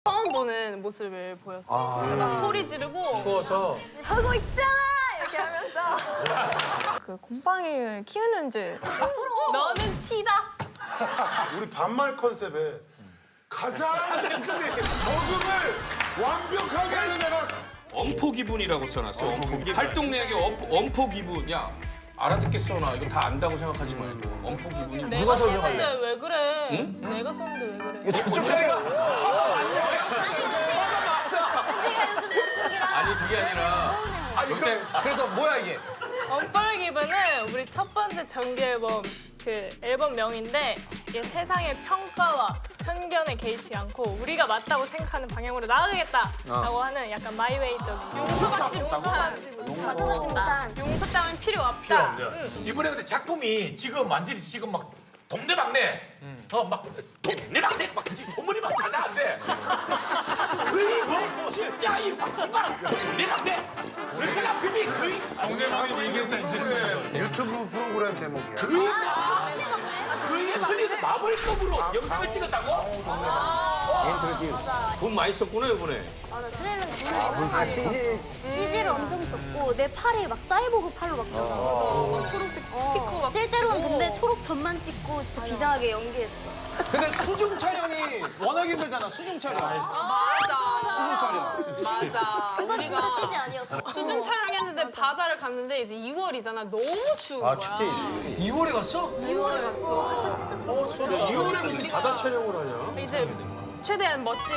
처음 보는 모습을 보였어요. 막 소리 지르고 추워서 하고 있잖아 이렇게 하면서 그 곰팡이를 키우는지 너는 티다. 우리 반말 컨셉에 가장 적응을 완벽하게 하는 애가 엄포 기분이라고 써놨어. 활동 내역에 엄포 기분. 야 알아듣겠어 나 이거 다 안다고 생각하지 말고 엄포 기분이. 내가 썼는데 왜 그래? 응? 내가 썼는데 왜 그래? 저쪽 자리가 은지가 요즘 대충이라. 아니 그게 아니라. 그래서 뭐야 이게? 엄벌 기분은 우리 첫 번째 정규 앨범 그 앨범명인데 이게 세상의 평가와 편견에 개의치 않고 우리가 맞다고 생각하는 방향으로 나아가겠다라고 하는 약간 마이웨이적인 용서받지 못한 용서 따윈 필요 없다. 이번에 근데 작품이 지금 완전히 지금 막 동네방네 막 동네방네 막 지금 소문이 막 자자한데 거의 뭐 진짜 이 방송만 동네방네 우리 생각금이 거의 동네방이 이게 프로그램 유튜브 프로그램 제목이야. 거의 흘리는 마블급으로 영상을 찍었다고? 돈 많이 썼구나 이번에. 맞아, 트레일러에서 보는 CG를 엄청 썼고 내 팔에 막 사이보그 팔로 막 들어가. 초록색 스티커 막 실제로는 붙이고. 근데 초록 점만 찍고 진짜 비장하게 연기했어. 근데 수중 촬영이 워낙 힘들잖아. 수중 촬영. 맞아. 수중 촬영. 맞아. 그건 진짜 CG 아니었어. 수중 촬영했는데 바다를 갔는데 이제 2월이잖아. 너무 추운 거야. 2월에 갔어? 2월에 갔어. 그때 진짜 추웠어. 2월에 무슨 바다 촬영을 하냐? 이제 최대한 멋진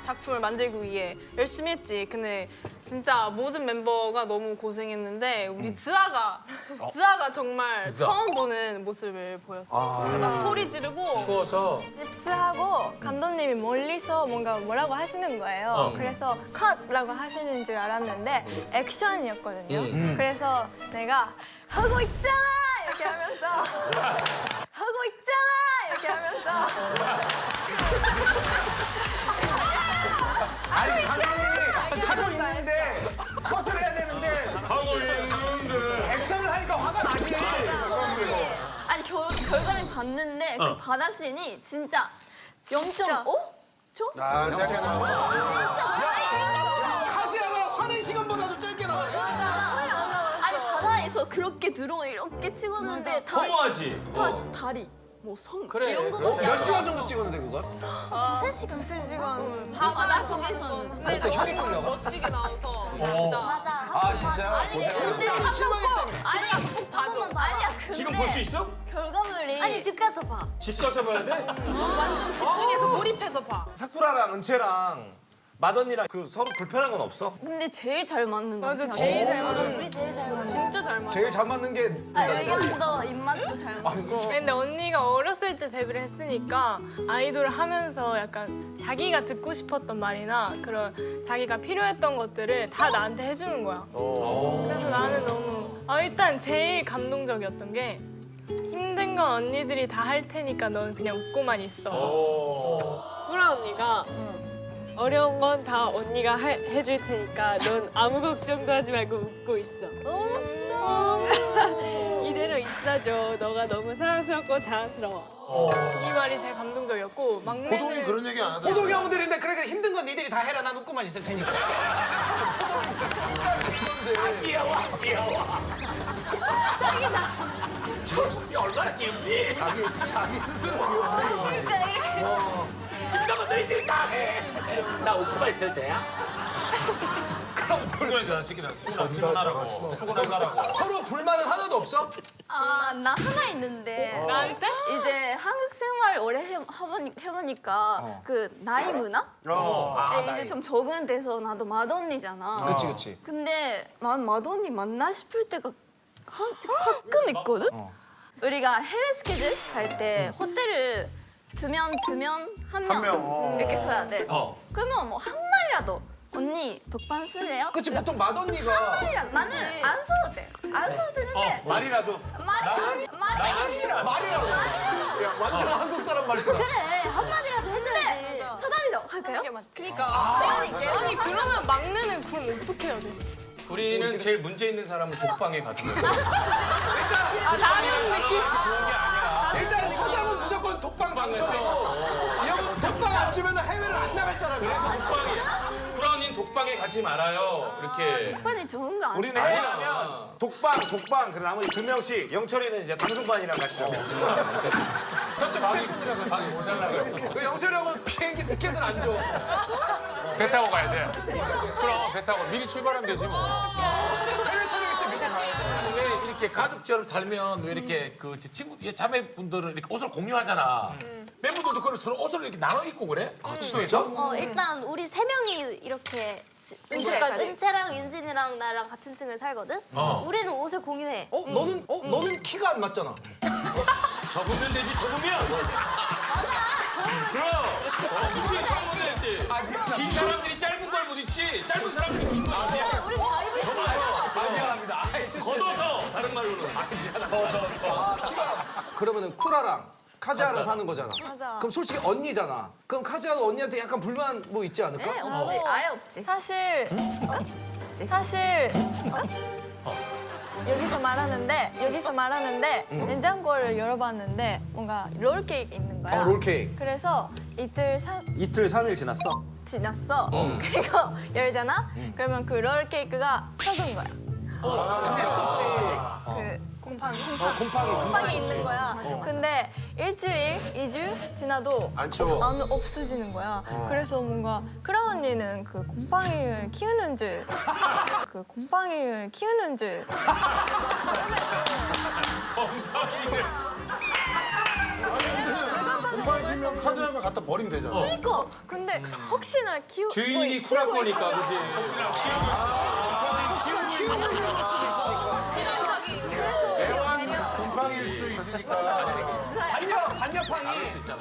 작품을 만들기 위해 열심히 했지. 근데 진짜 모든 멤버가 너무 고생했는데 우리 드아가 정말 처음 보는 모습을 보였어요. 막 소리 지르고 추워서 집스하고 감독님이 멀리서 뭔가 뭐라고 하시는 거예요. 그래서 컷라고 하시는 줄 알았는데 액션이었거든요. 그래서 내가 하고 있잖아 이렇게 하면서 하고 있잖아 이렇게 하면서 아니 감독님이 하고 있는데 컷을 해야 되는데 액션을 하니까 화가 나지. 아니 결과를 봤는데 그 바다 씬이 진짜 0.5? 초? 아, 잠깐만. 카지아가 화낸 시간보다도 짧게 나와. 아니 바다에서 그렇게 드론을 이렇게 찍었는데 허무하지. 다 다리, 뭐 섬 그래. 이런 거밖에 몇 안 시간 정도 찍었는데 그거? 두세 시간 바다 속에서는 근데 혈이 너무 끌려가? 멋지게 나와서 진짜 맞아. 아 진짜? 아니 고생하셨어. 실망했다며. 아니 꼭 봐줘. 아니야 근데 지금 볼 수 있어? 결과물이 아니 집 가서 봐. 집 가서 봐야 돼? 완전 집중해서 몰입해서 봐. 사쿠라랑 은채랑 맏언니랑 그 서로 불편한 건 없어? 근데 제일 잘 맞는 거 맞아, 제일 잘 맞아. 우리 제일 잘 맞는. 진짜 잘 맞아. 제일 잘 맞는 게 의견도 입맛도 잘 맞고. 근데 언니가 어렸을 때 데뷔를 했으니까 아이돌을 하면서 약간 자기가 듣고 싶었던 말이나 그런 자기가 필요했던 것들을 다 나한테 해주는 거야. 그래서 나는 너무 일단 제일 감동적이었던 게 힘든 건 언니들이 다 할 테니까 넌 그냥 웃고만 있어. 꾸라 언니가 어려운 건 다 언니가 해줄 테니까 넌 아무 걱정도 하지 말고 웃고 있어. 이대로 있어줘. 너가 너무 사랑스럽고 자랑스러워. 이 말이 제일 감동적이었고 막내는 호동이 그런 얘기 안 하잖아. 호동 형들인데 그래 힘든 건 니들이 다 해라. 난 웃고만 있을 테니까. 귀여워. 이 얼마나 귀엽니? 자기 스스로 기억하는 거. 너가 너희들이 다 해. 나 웃고만 있을 때야? 수고해라 시키라. 수고하라고. 수고하라고. 서로 불만은 하나도 없어? 나 하나 있는데 나한테? 이제 한국 생활 오래 해보니까 그 나이 문화? 이제 좀 적응돼서 나도 맏언니잖아. 그치. 근데 난 맏언니 맞나 싶을 때가 가끔 있거든? 우리가 해외 스케줄 갈 때 호텔을 두 명, 한 명 이렇게 써야 돼. 그러면 뭐 한 마리라도 언니 독반 쓸래요? 그치 보통 맏언니가 나는 안 써도 돼. 안 써도 되는데 말이라도 말이라고. 야, 완전 한국 사람 말투다. 그래 한마디라도 해줘야지. 사다리도 할까요? 그러니까 아니 그러면 막내는 그럼 어떻게 해야 돼? 우리는 제일 문제 있는 사람은 독방에 가두면 돼. 다른 느낌? 일단 서장은 무조건 독방 방청이고 이 형은 독방 안 주면 해외를 안 나갈 사람이야. 가지 말아요. 이렇게. 오빠는 좋은 거 아니야? 우리는 해외 가면 독방 그리고 나머지 2명씩 영철이는 이제 방송반이랑 같이 자고 저쪽 스태프분들이랑 같이 그 영철이하고 비행기 티켓은 안 줘. 배 타고 가야 돼. 그럼 배 타고 미리 출발하면 되지 뭐. 해외 촬영 있으면 미리 가야 돼. 왜 이렇게 가족처럼 살면 왜 이렇게 그 친구 자매분들은 이렇게 옷을 공유하잖아. 멤버들도 그걸 서로 옷을 이렇게 나눠 입고 그래? 숙소에서? 일단 우리 세 명이 이렇게 은채랑 윤진이랑 나랑 같은 층을 살거든? 우리는 옷을 공유해. 너는 키가 안 맞잖아. 접으면 되지, 접으면. 그럼. 그치, 접으면 되지. 긴 사람들이 짧은 걸 못 입지, 짧은 사람들이 긴 거 입지. 우리 다 입을 수 있어. 미안합니다. 걷어서, 다른 말로는. 그러면은 쿠라랑 카지아랑 사는 거잖아. 맞아. 그럼 솔직히 언니잖아. 그럼 카지아도 언니한테 약간 불만 뭐 있지 않을까? 없지. 아예 없지. 사실 여기서 말하는데 냉장고를 열어봤는데 뭔가 롤케이크 있는 거야. 롤케이크. 그래서 이틀 이틀 3일 지났어. 지났어. 그리고 열잖아. 그러면 그 롤케이크가 썩은 거야. 그 곰팡이 있는 거야. 근데 일주일, 2주 지나도 안 치워. 안 없어지는 거야. 그래서 뭔가 크라 언니는 그 곰팡이를 키우는 줄 곰팡이 피면 카즈아가 갖다 버리면 되잖아. 그러니까 근데 혹시나 주인이 쿨할 거니까, 그지? 키우고 있는 거가 애완 곰팡이일 수 있으니까. 반려팡이.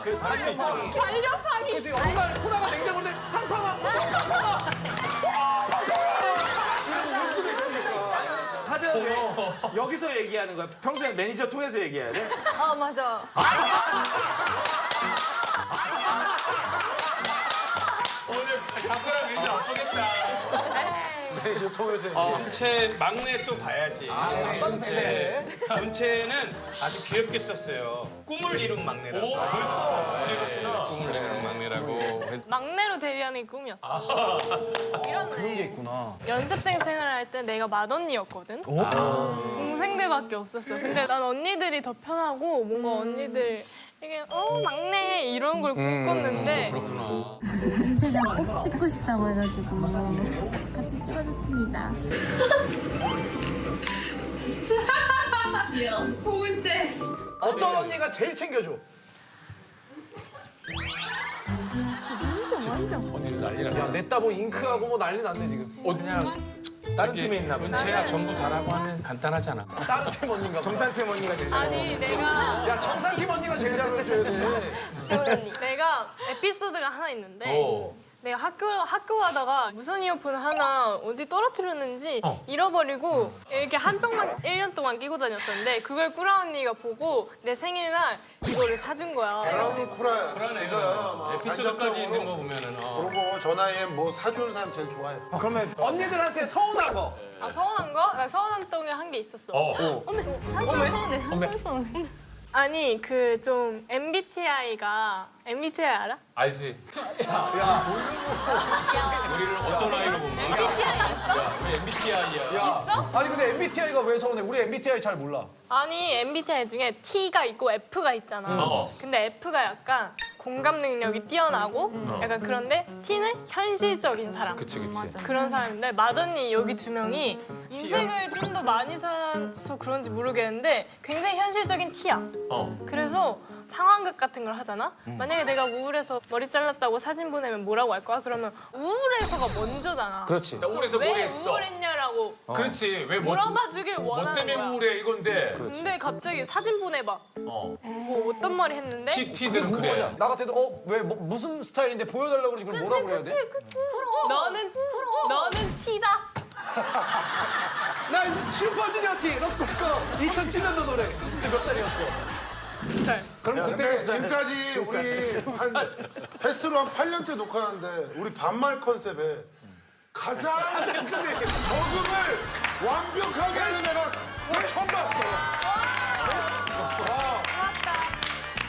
그 반려팡이. 그치, 엄마 쿠라가 냉장고인데 팡팡아. 이러고 울 수도 있으니까. 카지아 여기서 얘기하는 거야? 평소에 매니저 통해서 얘기해야 돼? 맞아. 오늘 작가랑 왠지 아프겠다. 매니저 통해서 은채 막내 또 봐야지. 돼. 은채는 아주 귀엽게 썼어요. 꿈을 이룬 막내라고. 오, 벌써? 꿈을 이룬 막내라고. 막내로 데뷔하는 게 꿈이었어. 그런 게 있구나. 연습생 생활할 때 내가 맏언니였거든. 동생들밖에 없었어. 근데 난 언니들이 더 편하고 뭔가 언니들 이게 막내 이런 걸 꿈꿨는데 은채가 꼭 찍고 싶다고 해가지고 같이 찍어줬습니다. 어떤 언니가 제일 챙겨줘? 언니는 난리나. 야, 냈다 뭐 잉크하고 뭐 난리 났네 지금. 그냥 다른 팀에 있나 보다. 은채야 전부 다라고 하면 간단하잖아. 다른 팀 언니인가 보다. 정산팀 언니가 제일 잘 아니 내가 야, 정산팀 언니가 제일 잘 보여줘야 돼. 내가 에피소드가 하나 있는데 내가 학교 가다가 무선 이어폰 하나 어디 떨어뜨렸는지 잃어버리고 이렇게 한쪽만 1년 동안 끼고 다녔었는데 그걸 꾸라 언니가 보고 내 생일날 이거를 사준 거야. 여러분 쿠라야. 제가 막 에피소드까지 있는 거 보면은. 그런 거 저 나이에 뭐 사주는 사람 제일 좋아해. 그러면 언니들한테 서운한 거. 아 서운한 거? 나 서운한 동에 한 게 있었어. 서운해. 아니 그 좀 MBTI가 MBTI 알아? 알지? 우리를 어떤 아이로 보면? 야, 우리 MBTI야. 아니 근데 MBTI가 왜 서운해? 우리 MBTI 잘 몰라. 아니 MBTI 중에 T가 있고 F가 있잖아. 근데 F가 약간 공감 능력이 뛰어나고 약간 그런데 T는 현실적인 사람. 그치, 그치. 그런 사람인데 맏언니 여기 두 명이 인생을 좀 더 많이 살아서 그런지 모르겠는데 굉장히 현실적인 T야. 그래서 상황극 같은 걸 하잖아? 만약에 내가 우울해서 머리 잘랐다고 사진 보내면 뭐라고 할 거야? 그러면 우울해서가 먼저잖아. 그렇지. 우울해서 뭘 왜 했어? 우울했냐라고 그렇지. 왜 뭐 물어봐 주길 원하는 때문에 거야. 우울해 이건데. 근데 갑자기 사진 보내봐. 뭐 어떤 말이 했는데? T들은 그래. 궁금하잖아. 나 같아도 왜 무슨 스타일인데 보여달라고 그러지 그걸 뭐라고 해야 돼? 너는 T다. 난 슈퍼주니어 T 럭커커 2007년도 노래. 그때 몇 살이었어? 그럼 야, 그때 근데 몇 살? 지금까지 우리 한 횟수로 한 8년째 녹화하는데 우리 반말 컨셉에 가장 적응을 완벽하게 하는 애가 오늘 처음 봤어.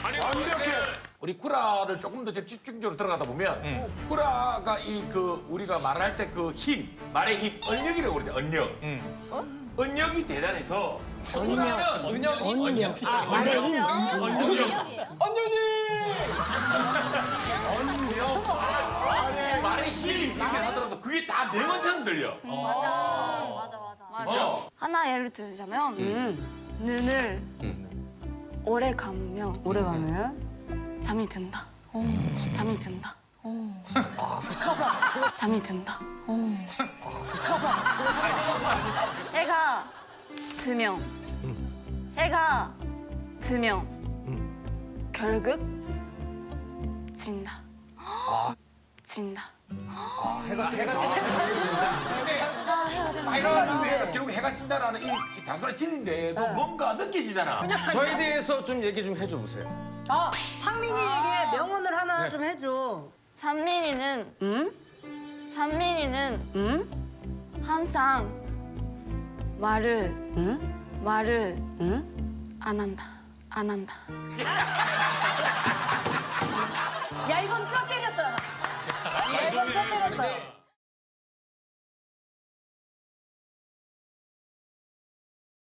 아니 완벽해. 우리 구라를 조금 더 집중적으로 들어가다 보면 구라가 우리가 말할 때 그 힘, 말의 힘, 언력이라고 그러죠. 언력. 언력이 대단해서 구라는 언력. 말의 힘. 말의 힘 이렇게 하더라도 그게 다 명언처럼 들려. 맞아. 하나 예를 들자면 눈을 오래 감으면 잠이 든다. 잠이 든다. 잠이 든다. 해가 지면 결국 진다. 해가 결국 해가 진다라는 이 단순한 진리인데도 뭔가 느껴지잖아. 저에 대해서 좀 얘기 좀 해줘 보세요. 상민이에게 명언을 하나 좀 해줘. 산민이는 항상 말을 안 한다. 야 이건 뼈 때렸다. 이건 뼈 때렸다.